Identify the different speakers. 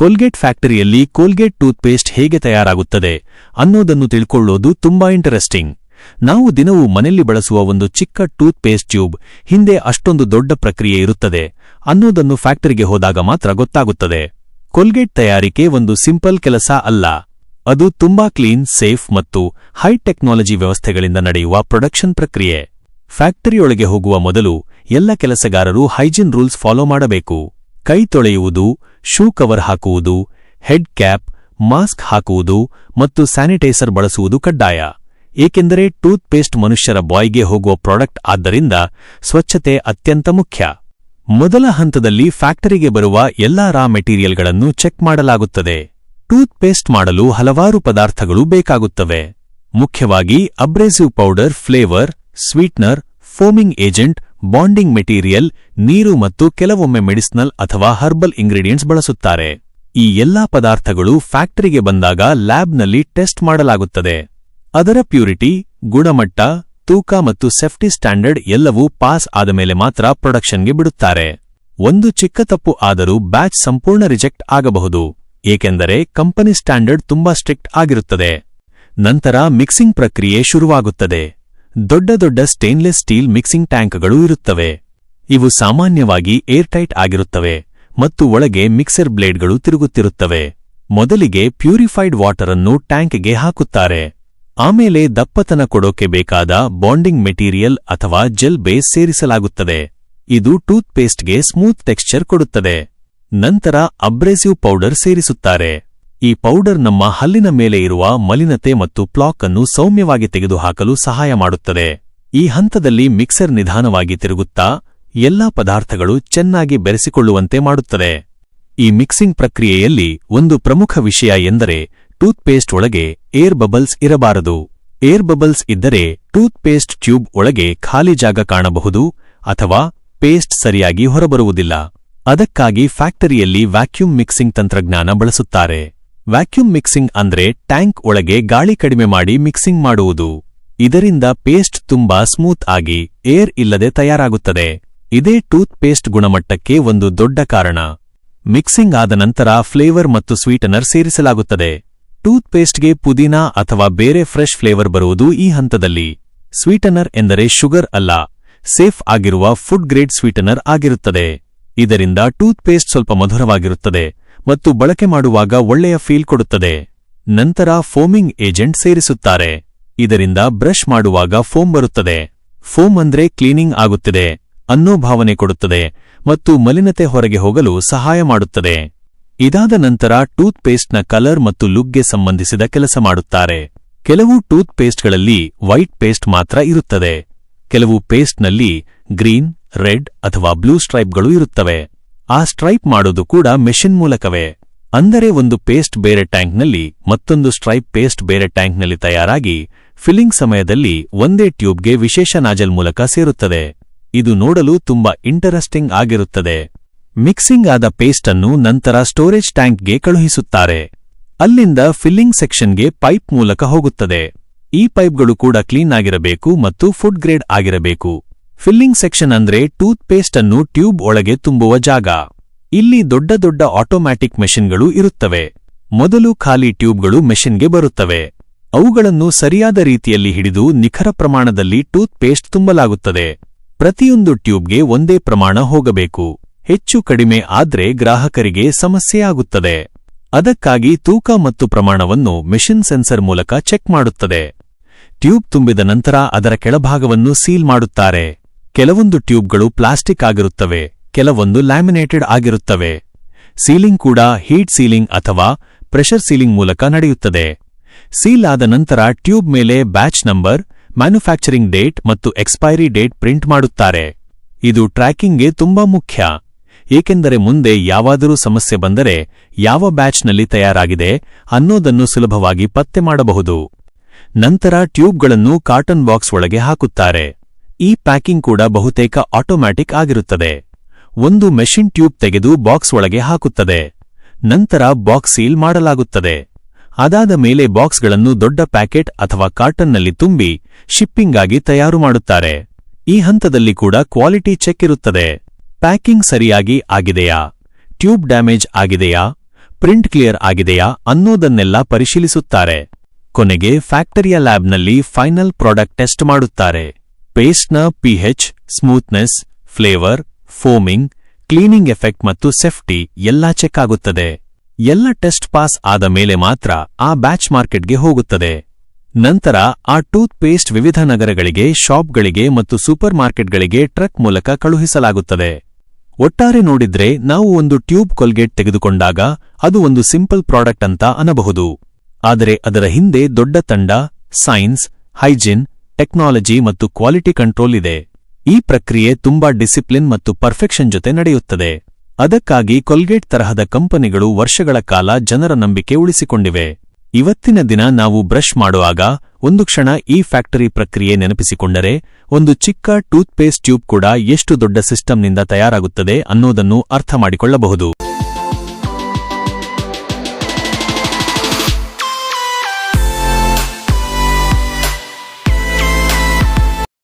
Speaker 1: Colgate ಫ್ಯಾಕ್ಟರಿಯಲ್ಲಿ Colgate toothpaste ಹೇಗೆ ತಯಾರಾಗುತ್ತದೆ ಅನ್ನೋದನ್ನು ತಿಳ್ಕೊಳ್ಳೋದು ತುಂಬಾ ಇಂಟರೆಸ್ಟಿಂಗ್. ನಾವು ದಿನವೂ ಮನೆಯಲ್ಲಿ ಬಳಸುವ ಒಂದು ಚಿಕ್ಕ ಟೂತ್ಪೇಸ್ಟ್ ಟ್ಯೂಬ್ ಹಿಂದೆ ಅಷ್ಟೊಂದು ದೊಡ್ಡ ಪ್ರಕ್ರಿಯೆ ಇರುತ್ತದೆ ಅನ್ನೋದನ್ನು ಫ್ಯಾಕ್ಟರಿಗೆ ಹೋದಾಗ ಮಾತ್ರ ಗೊತ್ತಾಗುತ್ತದೆ. ಕೋಲ್ಗೇಟ್ ತಯಾರಿಕೆ ಒಂದು ಸಿಂಪಲ್ ಕೆಲಸ ಅಲ್ಲ. ಅದು ತುಂಬಾ ಕ್ಲೀನ್, ಸೇಫ್ ಮತ್ತು ಹೈ ಟೆಕ್ನಾಲಜಿ ವ್ಯವಸ್ಥೆಗಳಿಂದ ನಡೆಯುವ ಪ್ರೊಡಕ್ಷನ್ ಪ್ರಕ್ರಿಯೆ. ಫ್ಯಾಕ್ಟರಿಯೊಳಗೆ ಹೋಗುವ ಮೊದಲು ಎಲ್ಲ ಕೆಲಸಗಾರರು ಹೈಜೀನ್ ರೂಲ್ಸ್ ಫಾಲೋ ಮಾಡಬೇಕು. ಕೈ ತೊಳೆಯುವುದು, ಶೂ ಕವರ್ ಹಾಕುವುದು, ಹೆಡ್ ಕ್ಯಾಪ್, ಮಾಸ್ಕ್ ಹಾಕುವುದು ಮತ್ತು ಸ್ಯಾನಿಟೈಸರ್ ಬಳಸುವುದು ಕಡ್ಡಾಯ. ಏಕೆಂದರೆ ಟೂತ್ಪೇಸ್ಟ್ ಮನುಷ್ಯರ ಬಾಯ್ಗೆ ಹೋಗುವ ಪ್ರಾಡಕ್ಟ್ ಆದ್ದರಿಂದ ಸ್ವಚ್ಛತೆ ಅತ್ಯಂತ ಮುಖ್ಯ. ಮೊದಲ ಹಂತದಲ್ಲಿ ಫ್ಯಾಕ್ಟರಿಗೆ ಬರುವ ಎಲ್ಲಾ ರಾ ಮೆಟೀರಿಯಲ್ಗಳನ್ನು ಚೆಕ್ ಮಾಡಲಾಗುತ್ತದೆ. ಟೂತ್ಪೇಸ್ಟ್ ಮಾಡಲು ಹಲವಾರು ಪದಾರ್ಥಗಳು ಬೇಕಾಗುತ್ತವೆ. ಮುಖ್ಯವಾಗಿ abrasive powder, flavour, sweetener, foaming agent, bonding material, ನೀರು ಮತ್ತು ಕೆಲವೊಮ್ಮೆ ಮೆಡಿಸಿನಲ್ ಅಥವಾ ಹರ್ಬಲ್ ಇಂಗ್ರೀಡಿಯೆಂಟ್ಸ್ ಬಳಸುತ್ತಾರೆ. ಈ ಎಲ್ಲಾ ಪದಾರ್ಥಗಳು ಫ್ಯಾಕ್ಟರಿಗೆ ಬಂದಾಗ ಲ್ಯಾಬ್ನಲ್ಲಿ ಟೆಸ್ಟ್ ಮಾಡಲಾಗುತ್ತದೆ. ಅದರ ಪ್ಯೂರಿಟಿ, ಗುಣಮಟ್ಟ, ತೂಕ ಮತ್ತು ಸೇಫ್ಟಿ ಸ್ಟ್ಯಾಂಡರ್ಡ್ ಎಲ್ಲವೂ ಪಾಸ್ ಆದಮೇಲೆ ಮಾತ್ರ ಪ್ರೊಡಕ್ಷನ್ಗೆ ಬಿಡುತ್ತಾರೆ. ಒಂದು ಚಿಕ್ಕ ತಪ್ಪು ಆದರೂ ಬ್ಯಾಚ್ ಸಂಪೂರ್ಣ ರಿಜೆಕ್ಟ್ ಆಗಬಹುದು, ಏಕೆಂದರೆ ಕಂಪನಿ ಸ್ಟ್ಯಾಂಡರ್ಡ್ ತುಂಬಾ ಸ್ಟ್ರಿಕ್ಟ್ ಆಗಿರುತ್ತದೆ. ನಂತರ ಮಿಕ್ಸಿಂಗ್ ಪ್ರಕ್ರಿಯೆ ಶುರುವಾಗುತ್ತದೆ. ದೊಡ್ಡ ದೊಡ್ಡ ಸ್ಟೇನ್ಲೆಸ್ ಸ್ಟೀಲ್ ಮಿಕ್ಸಿಂಗ್ ಟ್ಯಾಂಕ್ಗಳು ಇರುತ್ತವೆ. ಇವು ಸಾಮಾನ್ಯವಾಗಿ ಏರ್ಟೈಟ್ ಆಗಿರುತ್ತವೆ ಮತ್ತು ಒಳಗೆ ಮಿಕ್ಸರ್ ಬ್ಲೇಡ್ಗಳು ತಿರುಗುತ್ತಿರುತ್ತವೆ. ಮೊದಲಿಗೆ ಪ್ಯೂರಿಫೈಡ್ ವಾಟರ್ ಅನ್ನು ಟ್ಯಾಂಕ್ಗೆ ಹಾಕುತ್ತಾರೆ. ಆಮೇಲೆ ದಪ್ಪತನ ಕೊಡೋಕೆ ಬೇಕಾದ ಬಾಂಡಿಂಗ್ ಮೆಟೀರಿಯಲ್ ಅಥವಾ ಜೆಲ್ ಬೇಸ್ ಸೇರಿಸಲಾಗುತ್ತದೆ. ಇದು ಟೂತ್ಪೇಸ್ಟ್ಗೆ ಸ್ಮೂತ್ ಟೆಕ್ಸ್ಚರ್ ಕೊಡುತ್ತದೆ. ನಂತರ ಅಬ್ರೇಸಿವ್ ಪೌಡರ್ ಸೇರಿಸುತ್ತಾರೆ. ಈ ಪೌಡರ್ ನಮ್ಮ ಹಲ್ಲಿನ ಮೇಲೆ ಇರುವ ಮಲಿನತೆ ಮತ್ತು ಪ್ಲಾಕ್ ಅನ್ನು ಸೌಮ್ಯವಾಗಿ ತೆಗೆದುಹಾಕಲು ಸಹಾಯ ಮಾಡುತ್ತದೆ. ಈ ಹಂತದಲ್ಲಿ ಮಿಕ್ಸರ್ ನಿಧಾನವಾಗಿ ತಿರುಗುತ್ತಾ ಎಲ್ಲಾ ಪದಾರ್ಥಗಳು ಚೆನ್ನಾಗಿ ಬೆರೆಸಿಕೊಳ್ಳುವಂತೆ ಮಾಡುತ್ತದೆ. ಈ ಮಿಕ್ಸಿಂಗ್ ಪ್ರಕ್ರಿಯೆಯಲ್ಲಿ ಒಂದು ಪ್ರಮುಖ ವಿಷಯ ಎಂದರೆ ಟೂತ್ಪೇಸ್ಟ್ ಒಳಗೆ ಏರ್ ಬಬಲ್ಸ್ ಇರಬಾರದು. ಏರ್ ಬಬಲ್ಸ್ ಇದ್ದರೆ ಟೂತ್ಪೇಸ್ಟ್ ಟ್ಯೂಬ್ ಒಳಗೆ ಖಾಲಿ ಜಾಗ ಕಾಣಬಹುದು ಅಥವಾ ಪೇಸ್ಟ್ ಸರಿಯಾಗಿ ಹೊರಬರುವುದಿಲ್ಲ. ಅದಕ್ಕಾಗಿ ಫ್ಯಾಕ್ಟರಿಯಲ್ಲಿ ವ್ಯಾಕ್ಯೂಮ್ ಮಿಕ್ಸಿಂಗ್ ತಂತ್ರಜ್ಞಾನ ಬಳಸುತ್ತಾರೆ. ವ್ಯಾಕ್ಯೂಮ್ ಮಿಕ್ಸಿಂಗ್ ಅಂದ್ರೆ ಟ್ಯಾಂಕ್ ಒಳಗೆ ಗಾಳಿ ಕಡಿಮೆ ಮಾಡಿ ಮಿಕ್ಸಿಂಗ್ ಮಾಡುವುದು. ಇದರಿಂದ ಪೇಸ್ಟ್ ತುಂಬಾ ಸ್ಮೂತ್ ಆಗಿ ಏರ್ ಇಲ್ಲದೆ ತಯಾರಾಗುತ್ತದೆ. ಇದೇ ಟೂತ್ಪೇಸ್ಟ್ ಗುಣಮಟ್ಟಕ್ಕೆ ಒಂದು ದೊಡ್ಡ ಕಾರಣ. ಮಿಕ್ಸಿಂಗ್ ಆದ ನಂತರ ಫ್ಲೇವರ್ ಮತ್ತು ಸ್ವೀಟನರ್ ಸೇರಿಸಲಾಗುತ್ತದೆ. ಟೂತ್ಪೇಸ್ಟ್ಗೆ ಪುದೀನಾ ಅಥವಾ ಬೇರೆ ಫ್ರೆಶ್ ಫ್ಲೇವರ್ ಬರುವುದು ಈ ಹಂತದಲ್ಲಿ. ಸ್ವೀಟನರ್ ಎಂದರೆ ಶುಗರ್ ಅಲ್ಲ, ಸೇಫ್ ಆಗಿರುವ ಫುಡ್ ಗ್ರೇಡ್ ಸ್ವೀಟನರ್ ಆಗಿರುತ್ತದೆ. ಇದರಿಂದ ಟೂತ್ಪೇಸ್ಟ್ ಸ್ವಲ್ಪ ಮಧುರವಾಗಿರುತ್ತದೆ ಮತ್ತು ಬಳಕೆ ಮಾಡುವಾಗ ಒಳ್ಳೆಯ ಫೀಲ್ ಕೊಡುತ್ತದೆ. ನಂತರ ಫೋಮಿಂಗ್ ಏಜೆಂಟ್ ಸೇರಿಸುತ್ತಾರೆ. ಇದರಿಂದ ಬ್ರಷ್ ಮಾಡುವಾಗ ಫೋಮ್ ಬರುತ್ತದೆ. ಫೋಮ್ ಅಂದ್ರೆ ಕ್ಲೀನಿಂಗ್ ಆಗುತ್ತಿದೆ ಅನ್ನೋ ಭಾವನೆ ಕೊಡುತ್ತದೆ ಮತ್ತು ಮಲಿನತೆ ಹೊರಗೆ ಹೋಗಲು ಸಹಾಯ ಮಾಡುತ್ತದೆ. ಇದಾದ ನಂತರ ಟೂತ್ಪೇಸ್ಟ್ನ ಕಲರ್ ಮತ್ತು ಲುಕ್ಗೆ ಸಂಬಂಧಿಸಿದ ಕೆಲಸ ಮಾಡುತ್ತಾರೆ. ಕೆಲವು ಟೂತ್ಪೇಸ್ಟ್ಗಳಲ್ಲಿ ವೈಟ್ ಪೇಸ್ಟ್ ಮಾತ್ರ ಇರುತ್ತದೆ. ಕೆಲವು ಪೇಸ್ಟ್ನಲ್ಲಿ ಗ್ರೀನ್, ರೆಡ್ ಅಥವಾ ಬ್ಲೂ ಸ್ಟ್ರೈಪ್ಗಳು ಇರುತ್ತವೆ. ಆ ಸ್ಟ್ರೈಪ್ ಮಾಡೋದು ಕೂಡ ಮೆಷಿನ್ ಮೂಲಕವೇ. ಅಂದರೆ ಒಂದು ಪೇಸ್ಟ್ ಬೇರೆ ಟ್ಯಾಂಕ್ನಲ್ಲಿ ಮತ್ತೊಂದು ಸ್ಟ್ರೈಪ್ ಪೇಸ್ಟ್ ಬೇರೆ ಟ್ಯಾಂಕ್ನಲ್ಲಿ ತಯಾರಾಗಿ ಫಿಲ್ಲಿಂಗ್ ಸಮಯದಲ್ಲಿ ಒಂದೇ ಟ್ಯೂಬ್ಗೆ ವಿಶೇಷ ನಾಜಲ್ ಮೂಲಕ ಸೇರುತ್ತದೆ. ಇದು ನೋಡಲು ತುಂಬಾ ಇಂಟರೆಸ್ಟಿಂಗ್ ಆಗಿರುತ್ತದೆ. ಮಿಕ್ಸಿಂಗ್ ಆದ ಪೇಸ್ಟ್ ಅನ್ನು ನಂತರ ಸ್ಟೋರೇಜ್ ಟ್ಯಾಂಕ್ಗೆ ಕಳುಹಿಸುತ್ತಾರೆ. ಅಲ್ಲಿಂದ ಫಿಲ್ಲಿಂಗ್ ಸೆಕ್ಷನ್ಗೆ ಪೈಪ್ ಮೂಲಕ ಹೋಗುತ್ತದೆ. ಈ ಪೈಪ್ಗಳು ಕೂಡ ಕ್ಲೀನ್ ಆಗಿರಬೇಕು ಮತ್ತು ಫುಡ್ ಗ್ರೇಡ್ ಆಗಿರಬೇಕು. ಫಿಲ್ಲಿಂಗ್ ಸೆಕ್ಷನ್ ಅಂದ್ರೆ ಟೂತ್ಪೇಸ್ಟ್ ಅನ್ನು ಟ್ಯೂಬ್ ಒಳಗೆ ತುಂಬುವ ಜಾಗ. ಇಲ್ಲಿ ದೊಡ್ಡ ದೊಡ್ಡ ಆಟೋಮ್ಯಾಟಿಕ್ ಮೆಷಿನ್ಗಳು ಇರುತ್ತವೆ. ಮೊದಲು ಖಾಲಿ ಟ್ಯೂಬ್ಗಳು ಮೆಷಿನ್ಗೆ ಬರುತ್ತವೆ. ಅವುಗಳನ್ನು ಸರಿಯಾದ ರೀತಿಯಲ್ಲಿ ಹಿಡಿದು ನಿಖರ ಪ್ರಮಾಣದಲ್ಲಿ ಟೂತ್ಪೇಸ್ಟ್ ತುಂಬಲಾಗುತ್ತದೆ. ಪ್ರತಿಯೊಂದು ಟ್ಯೂಬ್ಗೆ ಒಂದೇ ಪ್ರಮಾಣ ಹೋಗಬೇಕು. ಹೆಚ್ಚು ಕಡಿಮೆ ಆದ್ರೆ ಗ್ರಾಹಕರಿಗೆ ಸಮಸ್ಯೆಯಾಗುತ್ತದೆ. ಅದಕ್ಕಾಗಿ ತೂಕ ಮತ್ತು ಪ್ರಮಾಣವನ್ನು ಮೆಷಿನ್ ಸೆನ್ಸರ್ ಮೂಲಕ ಚೆಕ್ ಮಾಡುತ್ತದೆ. ಟ್ಯೂಬ್ ತುಂಬಿದ ನಂತರ ಅದರ ಕೆಳಭಾಗವನ್ನು ಸೀಲ್ ಮಾಡುತ್ತಾರೆ. ಕೆಲವೊಂದು ಟ್ಯೂಬ್ಗಳು ಪ್ಲಾಸ್ಟಿಕ್ ಆಗಿರುತ್ತವೆ, ಕೆಲವೊಂದು ಲ್ಯಾಮಿನೇಟೆಡ್ ಆಗಿರುತ್ತವೆ. ಸೀಲಿಂಗ್ ಕೂಡ ಹೀಟ್ ಸೀಲಿಂಗ್ ಅಥವಾ ಪ್ರೆಷರ್ ಸೀಲಿಂಗ್ ಮೂಲಕ ನಡೆಯುತ್ತದೆ. ಸೀಲ್ ಆದ ನಂತರ ಟ್ಯೂಬ್ ಮೇಲೆ ಬ್ಯಾಚ್ ನಂಬರ್, ಮ್ಯಾನುಫ್ಯಾಕ್ಚರಿಂಗ್ ಡೇಟ್ ಮತ್ತು ಎಕ್ಸ್ಪೈರಿ ಡೇಟ್ ಪ್ರಿಂಟ್ ಮಾಡುತ್ತಾರೆ. ಇದು ಟ್ರ್ಯಾಕಿಂಗ್ಗೆ ತುಂಬಾ ಮುಖ್ಯ, ಏಕೆಂದರೆ ಮುಂದೆ ಯಾವಾದರೂ ಸಮಸ್ಯೆ ಬಂದರೆ ಯಾವ ಬ್ಯಾಚ್ನಲ್ಲಿ ತಯಾರಾಗಿದೆ ಅನ್ನೋದನ್ನು ಸುಲಭವಾಗಿ ಪತ್ತೆ ಮಾಡಬಹುದು. ನಂತರ ಟ್ಯೂಬ್ಗಳನ್ನು ಕಾಟನ್ ಬಾಕ್ಸ್ ಒಳಗೆ ಹಾಕುತ್ತಾರೆ. ಈ ಪ್ಯಾಕಿಂಗ್ ಕೂಡ ಬಹುತೇಕ ಆಟೋಮ್ಯಾಟಿಕ್ ಆಗಿರುತ್ತದೆ. ಒಂದು ಮೆಷಿನ್ ಟ್ಯೂಬ್ ತೆಗೆದು ಬಾಕ್ಸ್ ಒಳಗೆ ಹಾಕುತ್ತದೆ. ನಂತರ ಬಾಕ್ಸ್ ಸೀಲ್ ಮಾಡಲಾಗುತ್ತದೆ. ಅದಾದ ಮೇಲೆ ಬಾಕ್ಸ್ಗಳನ್ನು ದೊಡ್ಡ ಪ್ಯಾಕೆಟ್ ಅಥವಾ ಕಾರ್ಟನ್ನಲ್ಲಿ ತುಂಬಿ ಶಿಪ್ಪಿಂಗ್ ಆಗಿ ತಯಾರು ಮಾಡುತ್ತಾರೆ. ಈ ಹಂತದಲ್ಲಿ ಕೂಡ ಕ್ವಾಲಿಟಿ ಚೆಕ್ ಇರುತ್ತದೆ. ಪ್ಯಾಕಿಂಗ್ ಸರಿಯಾಗಿ ಆಗಿದೆಯಾ, ಟ್ಯೂಬ್ ಡ್ಯಾಮೇಜ್ ಆಗಿದೆಯಾ, ಪ್ರಿಂಟ್ ಕ್ಲಿಯರ್ ಆಗಿದೆಯಾ ಅನ್ನೋದನ್ನೆಲ್ಲ ಪರಿಶೀಲಿಸುತ್ತಾರೆ. ಕೊನೆಗೆ ಫ್ಯಾಕ್ಟರಿಯ ಲ್ಯಾಬ್ನಲ್ಲಿ ಫೈನಲ್ ಪ್ರಾಡಕ್ಟ್ ಟೆಸ್ಟ್ ಮಾಡುತ್ತಾರೆ. ಪೇಸ್ಟ್ನ PH, smoothness, flavour, foaming, cleaning effect ಮತ್ತು ಸೇಫ್ಟಿ ಎಲ್ಲಾ ಚೆಕ್ ಆಗುತ್ತದೆ. ಎಲ್ಲ ಟೆಸ್ಟ್ ಪಾಸ್ ಆದ ಮೇಲೆ ಮಾತ್ರ ಆ ಬ್ಯಾಚ್ ಮಾರ್ಕೆಟ್ಗೆ ಹೋಗುತ್ತದೆ. ನಂತರ ಆ ಟೂತ್ ಪೇಸ್ಟ್ ವಿವಿಧ ನಗರಗಳಿಗೆ, ಶಾಪ್ಗಳಿಗೆ ಮತ್ತು ಸೂಪರ್ ಮಾರ್ಕೆಟ್ಗಳಿಗೆ ಟ್ರಕ್ ಮೂಲಕ ಕಳುಹಿಸಲಾಗುತ್ತದೆ. ಒಟ್ಟಾರೆ ನೋಡಿದ್ರೆ ನಾವು ಒಂದು ಟ್ಯೂಬ್ ಕೋಲ್ಗೇಟ್ ತೆಗೆದುಕೊಂಡಾಗ ಅದು ಒಂದು ಸಿಂಪಲ್ ಪ್ರಾಡಕ್ಟ್ ಅಂತ ಅನ್ನಬಹುದು. ಆದರೆ ಅದರ ಹಿಂದೆ ದೊಡ್ಡ ತಂಡ, ಸೈನ್ಸ್, ಹೈಜಿನ್, ಟೆಕ್ನಾಲಜಿ ಮತ್ತು ಕ್ವಾಲಿಟಿ ಕಂಟ್ರೋಲ್ ಇದೆ. ಈ ಪ್ರಕ್ರಿಯೆ ತುಂಬಾ ಡಿಸಿಪ್ಲಿನ್ ಮತ್ತು ಪರ್ಫೆಕ್ಷನ್ ಜೊತೆ ನಡೆಯುತ್ತದೆ. ಅದಕ್ಕಾಗಿ ಕೋಲ್ಗೇಟ್ ತರಹದ ಕಂಪನಿಗಳು ವರ್ಷಗಳ ಕಾಲ ಜನರ ನಂಬಿಕೆ ಉಳಿಸಿಕೊಂಡಿವೆ. ಇವತ್ತಿನ ದಿನ ನಾವು ಬ್ರಷ್ ಮಾಡುವಾಗ ಒಂದು ಕ್ಷಣ ಈ ಫ್ಯಾಕ್ಟರಿ ಪ್ರಕ್ರಿಯೆ ನೆನಪಿಸಿಕೊಂಡರೆ, ಒಂದು ಚಿಕ್ಕ ಟೂತ್ ಪೇಸ್ಟ್ ಟ್ಯೂಬ್ ಕೂಡ ಎಷ್ಟು ದೊಡ್ಡ ಸಿಸ್ಟಂನಿಂದ ತಯಾರಾಗುತ್ತದೆ ಅನ್ನೋದನ್ನು ಅರ್ಥ ಮಾಡಿಕೊಳ್ಳಬಹುದು.